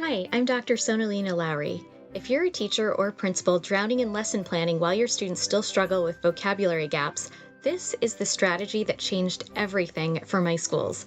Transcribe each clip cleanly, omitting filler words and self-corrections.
Hi, I'm Dr. Sonalina Lowry. If you're a teacher or principal drowning in lesson planning while your students still struggle with vocabulary gaps, this is the strategy that changed everything for my schools.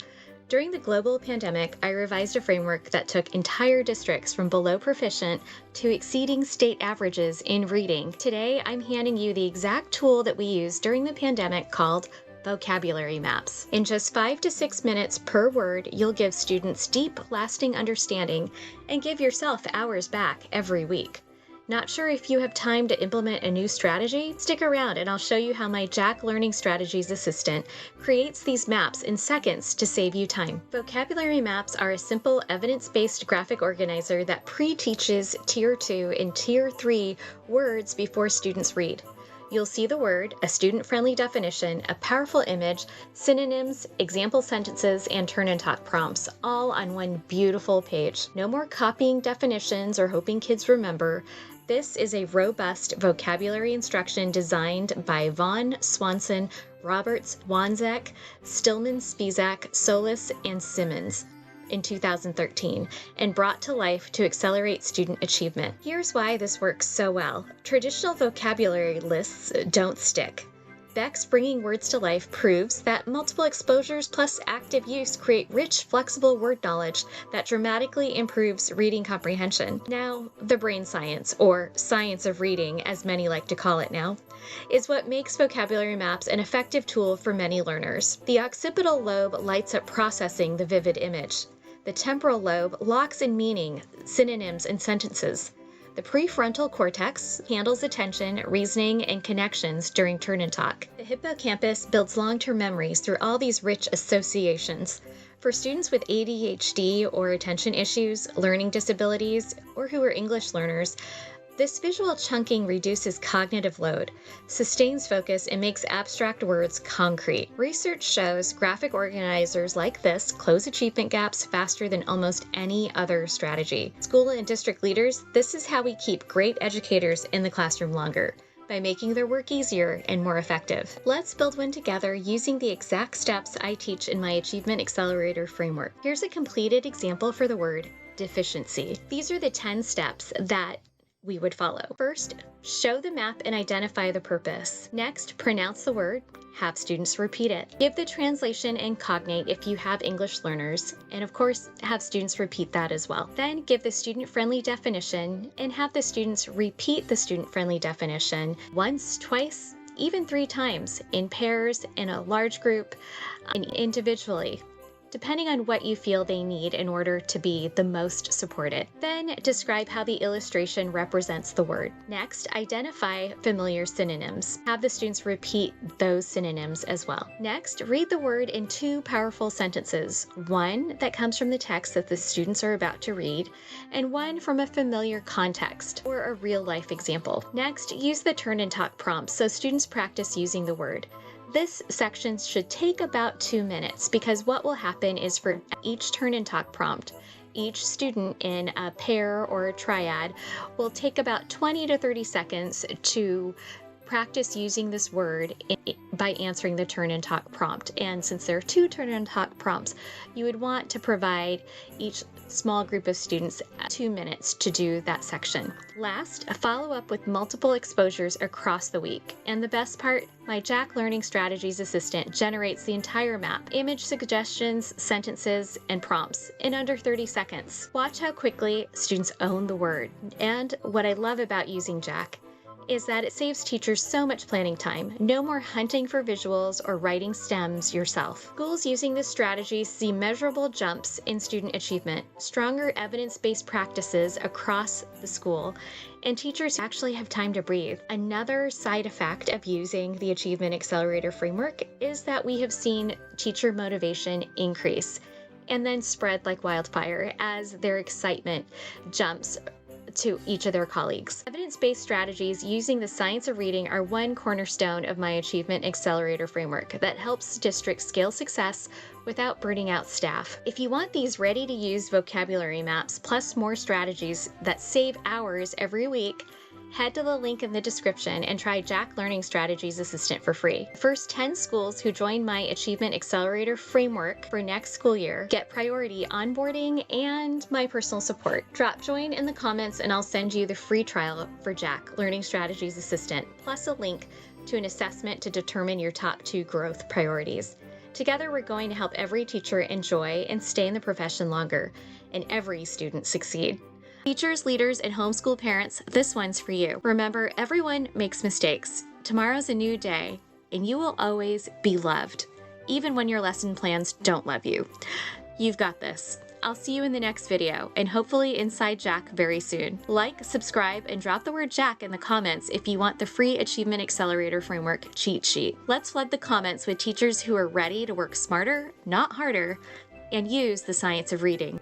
During the global pandemic, I revised a framework that took entire districts from below proficient to exceeding state averages in reading. Today, I'm handing you the exact tool that we used during the pandemic called vocabulary maps. In just 5 to 6 minutes per word, you'll give students deep, lasting understanding and give yourself hours back every week. Not sure if you have time to implement a new strategy? Stick around and I'll show you how my Jack Learning Strategies assistant creates these maps in seconds to save you time. Vocabulary maps are a simple evidence-based graphic organizer that pre-teaches Tier 2 and Tier 3 words before students read. You'll see the word, a student-friendly definition, a powerful image, synonyms, example sentences, and turn and talk prompts, all on one beautiful page. No more copying definitions or hoping kids remember. This is a robust vocabulary instruction designed by Vaughn, Swanson, Roberts, Wanzek, Stillman, Spizak, Solis, and Simmons in 2013 and brought to life to accelerate student achievement. Here's why this works so well. Traditional vocabulary lists don't stick. Beck's Bringing Words to Life proves that multiple exposures plus active use create rich, flexible word knowledge that dramatically improves reading comprehension. Now, the brain science, or science of reading, as many like to call it now, is what makes vocabulary maps an effective tool for many learners. The occipital lobe lights up processing the vivid image. The temporal lobe locks in meaning, synonyms, and sentences. The prefrontal cortex handles attention, reasoning, and connections during turn and talk. The hippocampus builds long-term memories through all these rich associations. For students with ADHD or attention issues, learning disabilities, or who are English learners, this visual chunking reduces cognitive load, sustains focus, and makes abstract words concrete. Research shows graphic organizers like this close achievement gaps faster than almost any other strategy. School and district leaders, this is how we keep great educators in the classroom longer, by making their work easier and more effective. Let's build one together using the exact steps I teach in my Achievement Accelerator framework. Here's a completed example for the word deficiency. These are the 10 steps that we would follow. First, show the map and identify the purpose. Next, pronounce the word, have students repeat it. Give the translation and cognate if you have English learners, and of course, have students repeat that as well. Then give the student-friendly definition and have the students repeat the student-friendly definition once, twice, even 3 times, in pairs, in a large group, and individually, depending on what you feel they need in order to be the most supported. Then describe how the illustration represents the word. Next, identify familiar synonyms. Have the students repeat those synonyms as well. Next, read the word in 2 powerful sentences, one that comes from the text that the students are about to read, and one from a familiar context or a real-life example. Next, use the turn and talk prompts so students practice using the word. This section should take about 2 minutes because what will happen is for each turn and talk prompt, each student in a pair or a triad will take about 20 to 30 seconds to practice using this word by answering the turn and talk prompt. And since there are 2 turn and talk prompts, you would want to provide each small group of students 2 minutes to do that section. Last, follow up with multiple exposures across the week. And the best part, my Jack Learning Strategies assistant generates the entire map, image suggestions, sentences, and prompts in under 30 seconds. Watch how quickly students own the word. And what I love about using Jack is that it saves teachers so much planning time. No more hunting for visuals or writing stems yourself. Schools using this strategy see measurable jumps in student achievement, stronger evidence-based practices across the school, and teachers actually have time to breathe. Another side effect of using the Achievement Accelerator framework is that we have seen teacher motivation increase and then spread like wildfire as their excitement jumps to each of their colleagues. Evidence-based strategies using the science of reading are one cornerstone of my Achievement Accelerator framework that helps districts scale success without burning out staff. If you want these ready-to-use vocabulary maps plus more strategies that save hours every week, Head to the link in the description and try Jack Learning Strategies Assistant for free. First 10 schools who join my Achievement Accelerator framework for next school year get priority onboarding and my personal support. Drop join in the comments and I'll send you the free trial for Jack Learning Strategies Assistant, plus a link to an assessment to determine your top 2 growth priorities. Together, we're going to help every teacher enjoy and stay in the profession longer, and every student succeed. Teachers, leaders, and homeschool parents, this one's for you. Remember, everyone makes mistakes. Tomorrow's a new day, and you will always be loved, even when your lesson plans don't love you. You've got this. I'll see you in the next video, and hopefully inside Jack very soon. Like, subscribe, and drop the word Jack in the comments if you want the free Achievement Accelerator Framework cheat sheet. Let's flood the comments with teachers who are ready to work smarter, not harder, and use the science of reading.